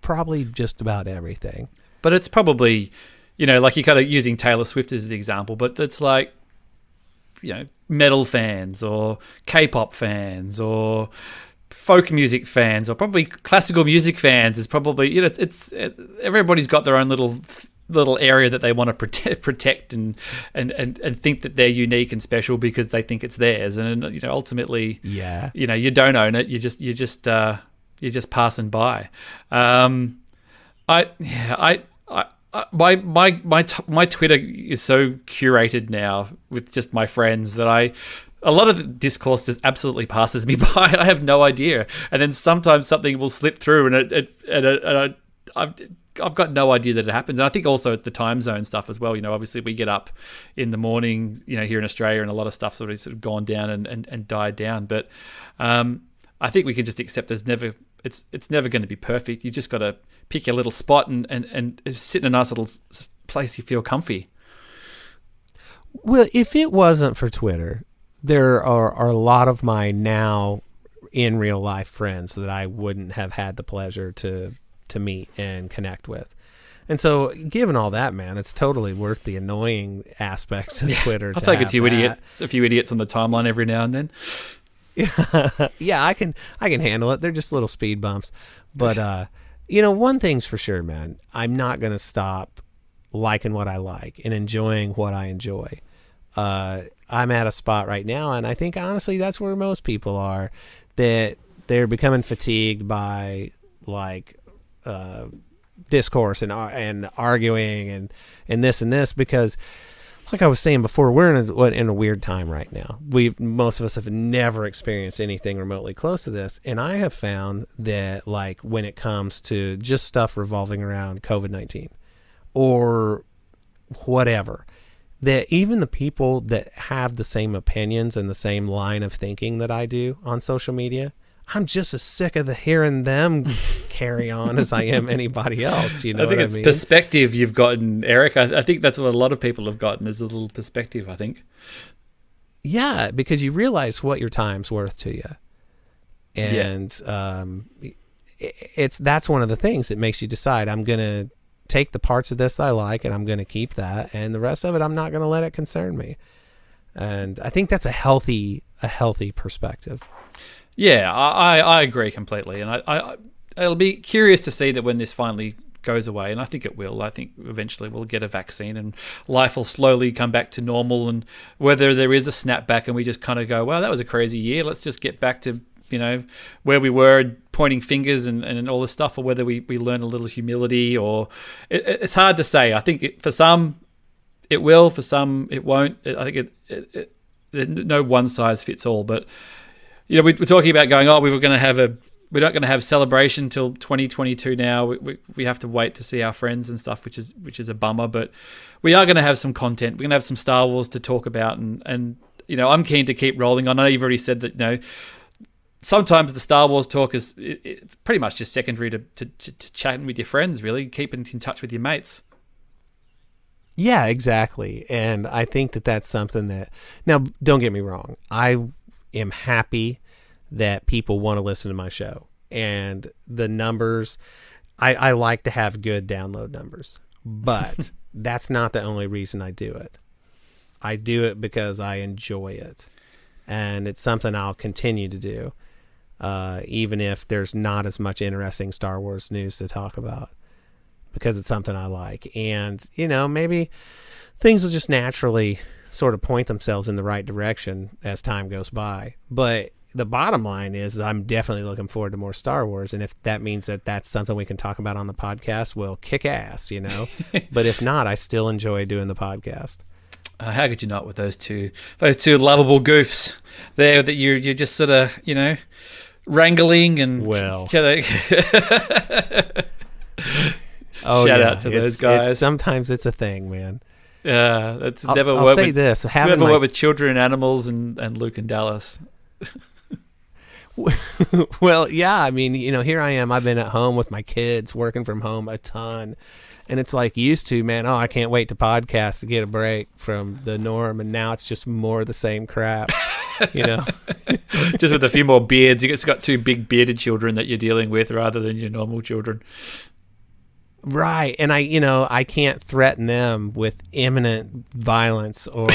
probably just about everything. But it's probably, like you're kind of using Taylor Swift as the example, but it's like, metal fans or K-pop fans or folk music fans or probably classical music fans is probably, everybody's got their own little area that they want to protect and think that they're unique and special because they think it's theirs. And, ultimately, you don't own it. You're just passing by. My Twitter is so curated now with just my friends that a lot of the discourse just absolutely passes me by. I have no idea, and then sometimes something will slip through, and I've got no idea that it happens. And I think also the time zone stuff as well. Obviously we get up in the morning, here in Australia, and a lot of stuff's sort of gone down and died down. But I think we can just accept it's never going to be perfect. You just got to pick your little spot and sit in a nice little place you feel comfy. Well, if it wasn't for Twitter, there are a lot of my now in real life friends that I wouldn't have had the pleasure to meet and connect with. And so, given all that, man, it's totally worth the annoying aspects of Twitter. I'll take a few idiots on the timeline every now and then. Yeah, I can handle it. They're just little speed bumps. But one thing's for sure, man. I'm not going to stop liking what I like and enjoying what I enjoy. I'm at a spot right now, and I think honestly that's where most people are, that they're becoming fatigued by discourse and arguing and this, because like I was saying before, we're in a weird time right now. Most of us have never experienced anything remotely close to this, and I have found that like when it comes to just stuff revolving around COVID-19 or whatever, that even the people that have the same opinions and the same line of thinking that I do on social media, I'm just as sick of hearing them carry on as I am anybody else. You know, I think it's perspective you've gotten, Eric. I think that's what a lot of people have gotten, is a little perspective, I think. Yeah, because you realize what your time's worth to you. And that's one of the things that makes you decide, I'm going to take the parts of this I like and I'm going to keep that, and the rest of it I'm not going to let it concern me. And I think that's a healthy perspective. Yeah, I agree completely, and I'll be curious to see that when this finally goes away, and I think it will. I think eventually we'll get a vaccine and life will slowly come back to normal, and whether there is a snapback and we just kind of go, well, that was a crazy year, let's just get back to where we were, pointing fingers and all this stuff, or whether we learn a little humility, or it's hard to say. I think for some it will, for some it won't. I think no one size fits all, but we're talking about going, we're not going to have celebration till 2022 now. We have to wait to see our friends and stuff, which is a bummer, but we are going to have some content. We're going to have some Star Wars to talk about, and I'm keen to keep rolling. I know you've already said that, sometimes the Star Wars talk it's pretty much just secondary to chatting with your friends, really, keeping in touch with your mates. Yeah, exactly. And I think that's something that, now don't get me wrong, I am happy that people want to listen to my show, and the numbers, I like to have good download numbers, but that's not the only reason I do it. I do it because I enjoy it, and it's something I'll continue to do, even if there's not as much interesting Star Wars news to talk about, because it's something I like. And maybe things will just naturally sort of point themselves in the right direction as time goes by. But the bottom line is I'm definitely looking forward to more Star Wars. And if that means that that's something we can talk about on the podcast, well, kick ass, But if not, I still enjoy doing the podcast. How could you not with those two lovable goofs there that you're just sort of, wrangling and... Well... Shout out to those guys. Sometimes it's a thing, man. Yeah, that's never I'll worked say with, this. Never worked with children and animals and Luke and Dallas. Well, yeah, I mean, here I am. I've been at home with my kids, working from home a ton. And it's like used to, man, I can't wait to podcast to get a break from the norm. And now it's just more of the same crap, Just with a few more beards. You just got two big bearded children that you're dealing with rather than your normal children. Right. And I can't threaten them with imminent violence or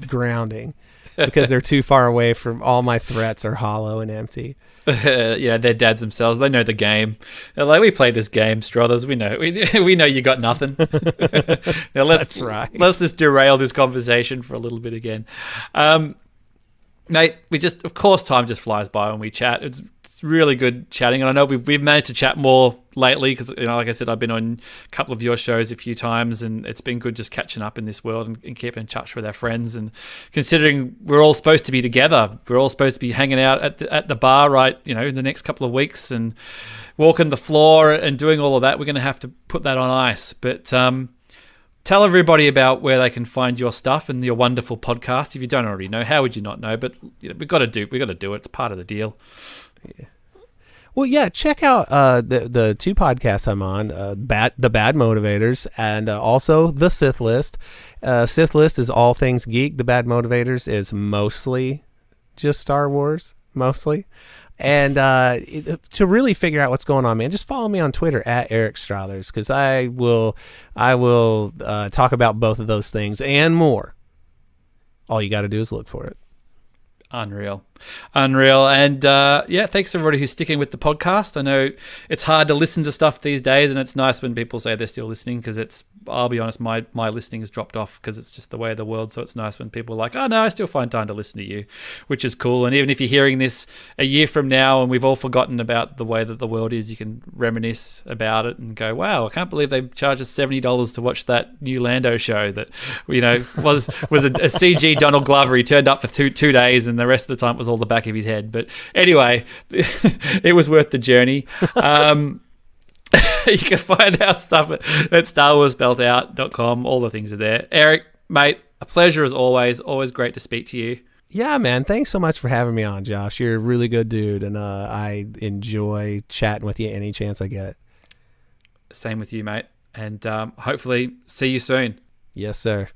grounding because they're too far away from, all my threats are hollow and empty. Yeah, they're dads themselves. They know the game. They're like, we played this game, Strothers. We know. We know you got nothing. Now That's right. Let's just derail this conversation for a little bit again. Mate, of course, time just flies by when we chat. It's really good chatting, and I know we've managed to chat more lately because, like I said, I've been on a couple of your shows a few times, and it's been good just catching up in this world and keeping in touch with our friends. And considering we're all supposed to be together, we're all supposed to be hanging out at the bar, right? In the next couple of weeks and walking the floor and doing all of that. We're going to have to put that on ice, but tell everybody about where they can find your stuff and your wonderful podcast. If you don't already know, how would you not know? But we got to do it. It's part of the deal. Yeah. Well, yeah, check out the two podcasts I'm on, the Bad Motivators, and also the Sith List. Sith List is all things geek. The Bad Motivators is mostly just Star Wars, mostly. And to really figure out what's going on, man, just follow me on Twitter at Eric Strothers, because I will talk about both of those things and more. All you got to do is look for it. Unreal. And yeah, thanks to everybody who's sticking with the podcast. I know it's hard to listen to stuff these days, and it's nice when people say they're still listening, because I'll be honest, my listening has dropped off because it's just the way of the world. So it's nice when people are like, oh no, I still find time to listen to you, which is cool. And even if you're hearing this a year from now and we've all forgotten about the way that the world is, you can reminisce about it and go, wow, I can't believe they charged us $70 to watch that new Lando show that, was a CG Donald Glover. He turned up for two days, and the rest of the time it was all the back of his head. But anyway, it was worth the journey. You can find our stuff at StarWarsBeltOut.com. All the things are there. Eric, mate, a pleasure as always. Always great to speak to you. Yeah, man. Thanks so much for having me on, Josh. You're a really good dude, and I enjoy chatting with you any chance I get. Same with you, mate. And hopefully see you soon. Yes, sir.